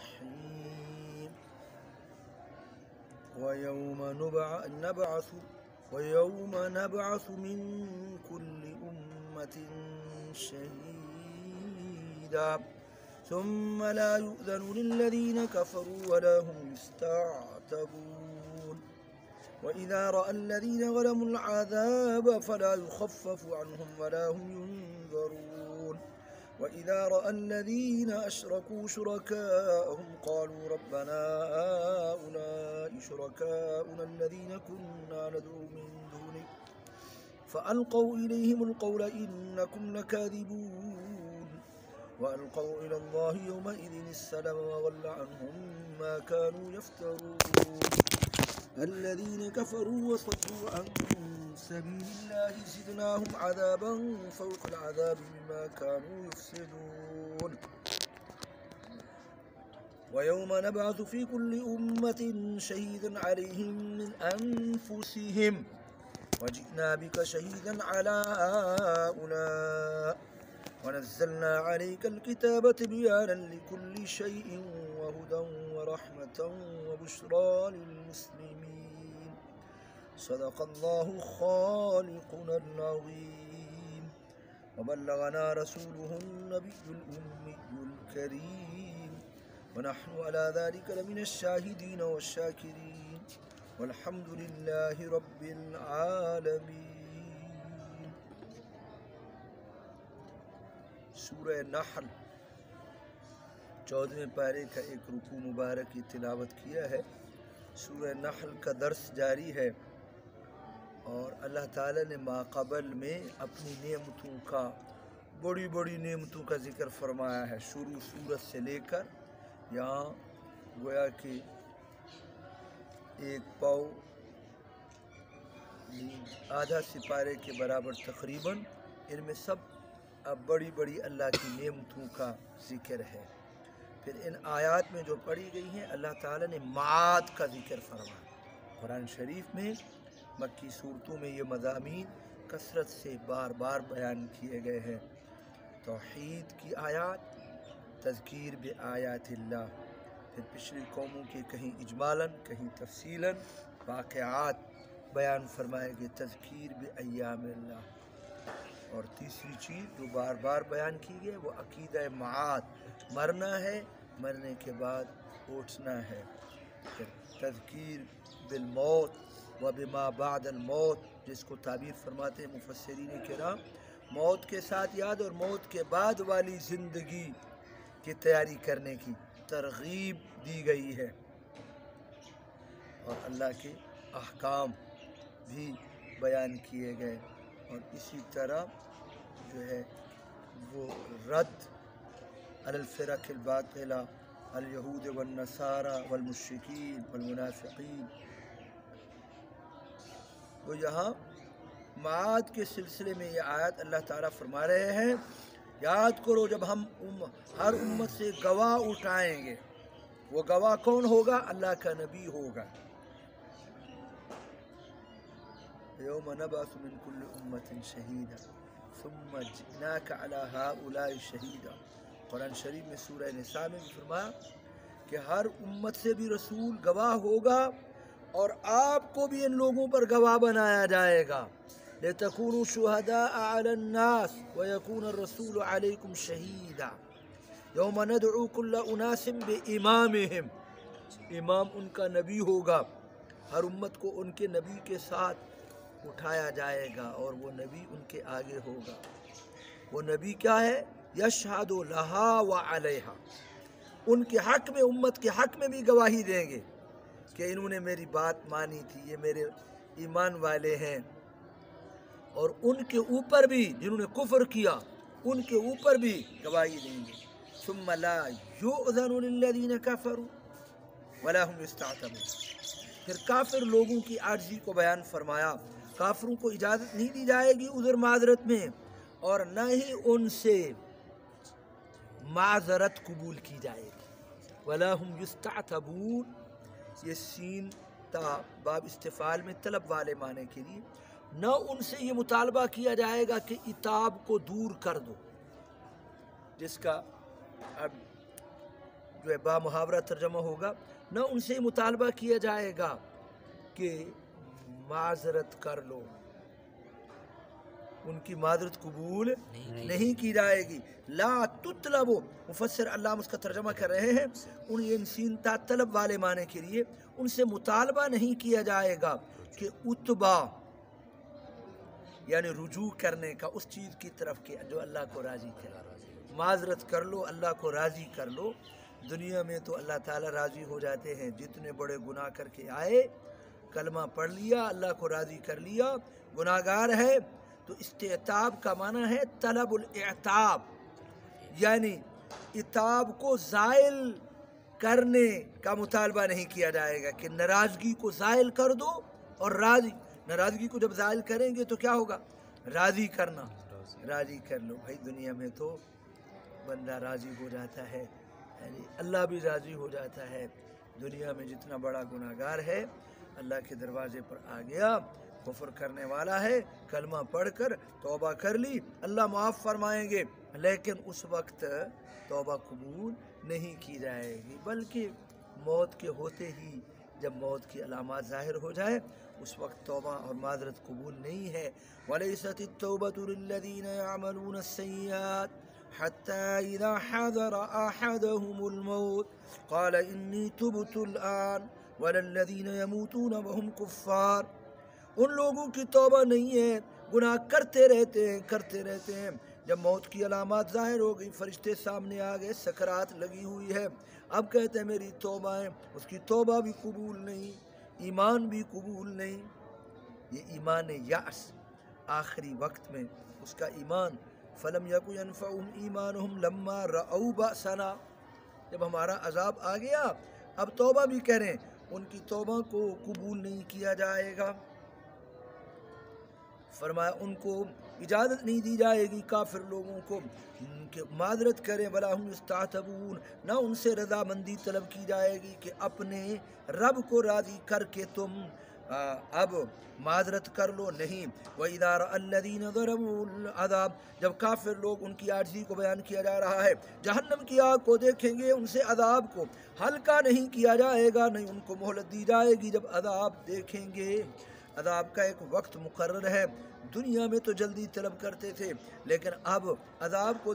الرحيم ويوم نبعث من كل أمة شهيدا ثم لا يؤذن للذين كفروا ولا هم يستعتبون وإذا رأى الذين ظلموا العذاب فلا يخفف عنهم ولا هم ينذرون وإذا رأى الذين أشركوا شركاءهم قالوا ربنا هؤلاء شركاؤنا الذين كنا ندعو من دونك فألقوا إليهم القول إنكم لكاذبون وألقوا إلى الله يومئذ السلام وضل عنهم ما كانوا يفترون الذين كفروا وصدوا عن سبيل الله زدناهم عذابا فوق العذاب بما كانوا يفسدون ويوم نبعث في كل أمة شهيدا عليهم من أنفسهم وجئنا بك شهيدا على هؤلاء ونزلنا عليك الكتاب تبيانا لكل شيء وهدى ورحمة وبشرى للمسلمين صدق الله خالقنا العظيم وبلغنا رسوله النبي الأمي الكريم ونحن على ذلك لمن الشاهدين والشاكرين والحمد لله رب العالمين. سورہ نحل 14ویں پارے کا ایک رکوع مبارک کی تلاوت کیا ہے. سورہ نحل کا درس جاری ہے اور اللہ تعالیٰ نے ماقبل میں اپنی نعمتوں کا بڑی بڑی نعمتوں کا ذکر فرمایا ہے. شروع سورت سے لے کر یہاں گویا کہ ایک پاؤ آدھا سپارے کے برابر تقریباً ان میں سب اب بڑی بڑی اللہ کی نعمتوں کا ذکر ہے. پھر ان آیات میں جو پڑھی گئی ہیں اللہ تعالیٰ نے معاد کا ذکر فرمایا. قرآن شریف میں مکی صورتوں میں یہ مضامین کثرت سے بار بار بیان کیے گئے ہیں. توحید کی آیات، تذکیر بآیات اللہ، پھر پچھلی قوموں کے کہیں اجمالاً کہیں تفصیلاً واقعات بیان فرمائے گئے، تذکیر بایام اللہ. اور تیسری چیز جو بار بار بیان کی گئی وہ عقیدہ معاد، مرنا ہے، مرنے کے بعد اٹھنا ہے. پھر تذکیر بالموت و بما بعد الموت، جس کو تعبیر فرماتے ہیں مفسرین کرام موت کے ساتھ یاد اور موت کے بعد والی زندگی کی تیاری کرنے کی ترغیب دی گئی ہے. اور اللہ کے احکام بھی بیان کیے گئے. اور اسی طرح جو ہے وہ رد علی الفرق الباطلہ الیہود والنصارى والمشرکین والمنافقین. تو یہاں معاد کے سلسلے میں یہ آیت اللہ تعالیٰ فرما رہے ہیں یاد کرو جب ہم ہر امت سے گواہ اٹھائیں گے. وہ گواہ کون ہوگا؟ اللہ کا نبی ہوگا. یوم نبعث من کل امت شہیدا ثم جئناک علی ہؤلاء شہیدا. قرآن شریف میں سورہ نساء میں بھی فرمایا کہ ہر امت سے بھی رسول گواہ ہوگا اور آپ کو بھی ان لوگوں پر گواہ بنایا جائے گا. لِتَكُونُوا شُهَدَاءَ عَلَى النَّاسِ وَيَكُونَ الرَّسُولُ عَلَيْكُمْ شَهِيدًا يَوْمَ نَدْعُو كُلَّ أُنَاسٍ بِإِمَامِهِمْ. امام ان کا نبی ہوگا. ہر امت کو ان کے نبی کے ساتھ اٹھایا جائے گا اور وہ نبی ان کے آگے ہوگا. وہ نبی کیا ہے؟ یشہد لہا وعلیہا. ان کے حق میں، امت کے حق میں بھی گواہی دیں گے کہ انہوں نے میری بات مانی تھی، یہ میرے ایمان والے ہیں. اور ان کے اوپر بھی جنہوں نے کفر کیا ان کے اوپر بھی گواہی دیں گے. ثم لا یؤذن للذین کفروا ولا هم یستعتبون. پھر کافر لوگوں کی عاجزی کو بیان فرمایا. کافروں کو اجازت نہیں دی جائے گی عذر معذرت میں اور نہ ہی ان سے معذرت قبول کی جائے گی. ولا هم یستعتبون، یہ سین تا باب استفعال میں طلب والے معنی کے لیے. نہ ان سے یہ مطالبہ کیا جائے گا کہ عتاب کو دور کر دو، جس کا اب جو ہے بامحاورہ ترجمہ ہوگا، نہ ان سے مطالبہ کیا جائے گا کہ معذرت کر لو، ان کی معذرت قبول نہیں کی جائے گی۔ لا تطلب، مفسر علامہ اس کا ترجمہ کر رہے ہیں ان سین تا طلب والے معنی کے لیے، ان سے مطالبہ نہیں کیا جائے گا کہ اتبا یعنی رجوع کرنے کا اس چیز کی طرف کہ جو اللہ کو راضی کرے، معذرت کر لو، اللہ کو راضی کر لو۔ دنیا میں تو اللہ تعالیٰ راضی ہو جاتے ہیں، جتنے بڑے گناہ کر کے آئے، کلمہ پڑھ لیا، اللہ کو راضی کر لیا، گناہ گار ہے، تو استعتاب کا معنی ہے طلب الاعتاب، یعنی عتاب کو زائل کرنے کا مطالبہ نہیں کیا جائے گا کہ ناراضگی کو زائل کر دو، اور ناراضگی کو جب زائل کریں گے تو کیا ہوگا؟ راضی کرنا، راضی کر لو۔ بھائی دنیا میں تو بندہ راضی ہو جاتا ہے، یعنی اللہ بھی راضی ہو جاتا ہے۔ دنیا میں جتنا بڑا گناہ گار ہے، اللہ کے دروازے پر آ گیا، کفر کرنے والا ہے، کلمہ پڑھ کر توبہ کر لی، اللہ معاف فرمائیں گے، لیکن اس وقت توبہ قبول نہیں کی جائے گی، بلکہ موت کے ہوتے ہی جب موت کی علامات ظاہر ہو جائے اس وقت توبہ اور معذرت قبول نہیں ہے۔ وَلَيْسَتِ التَّوْبَةُ لِلَّذِينَ يَعْمَلُونَ السَّيِّئَاتِ حَتَّى إِذَا حَضَرَ أَحَدَهُمُ الْمَوْتُ قَالَ إِنِّي تُبْتُ الْآنَ وَلَا الَّذِينَ يَمُوتُونَ وَهُمْ كُفَّارٌ۔ ان لوگوں کی توبہ نہیں ہے، گناہ کرتے رہتے ہیں، جب موت کی علامات ظاہر ہو گئی، فرشتے سامنے آ گئے، سکرات لگی ہوئی ہے، اب کہتے ہیں میری توبہ ہے، اس کی توبہ بھی قبول نہیں، ایمان بھی قبول نہیں۔ یہ ایمان یأس، آخری وقت میں اس کا ایمان، فَلَمْ يَكُ يَنْفَعُهُمْ إِيمَانُهُمْ لَمَّا رَأَوْا بَأْسَنَا، جب ہمارا عذاب آ گیا اب توبہ بھی کریں، ان کی توبہ کو قبول نہیں کیا جائے گا۔ فرمایا ان کو اجازت نہیں دی جائے گی کافر لوگوں کو کہ معذرت کریں، وَلَا هُمْ يُسْتَعْتَبُونَ، نہ ان سے رضامندی طلب کی جائے گی کہ اپنے رب کو راضی کر کے تم اب معذرت کر لو، نہیں۔ وَإِذَا رَأَى الَّذِينَ ظَلَمُوا الْعَذَابَ، جب کافر لوگ، ان کی عاجزی کو بیان کیا جا رہا ہے، جہنم کی آگ کو دیکھیں گے، ان سے عذاب کو ہلکا نہیں کیا جائے گا، نہیں ان کو مہلت دی جائے گی جب عذاب دیکھیں گے۔ عذاب کا ایک وقت مقرر ہے، دنیا میں تو جلدی طلب کرتے تھے، لیکن اب عذاب کو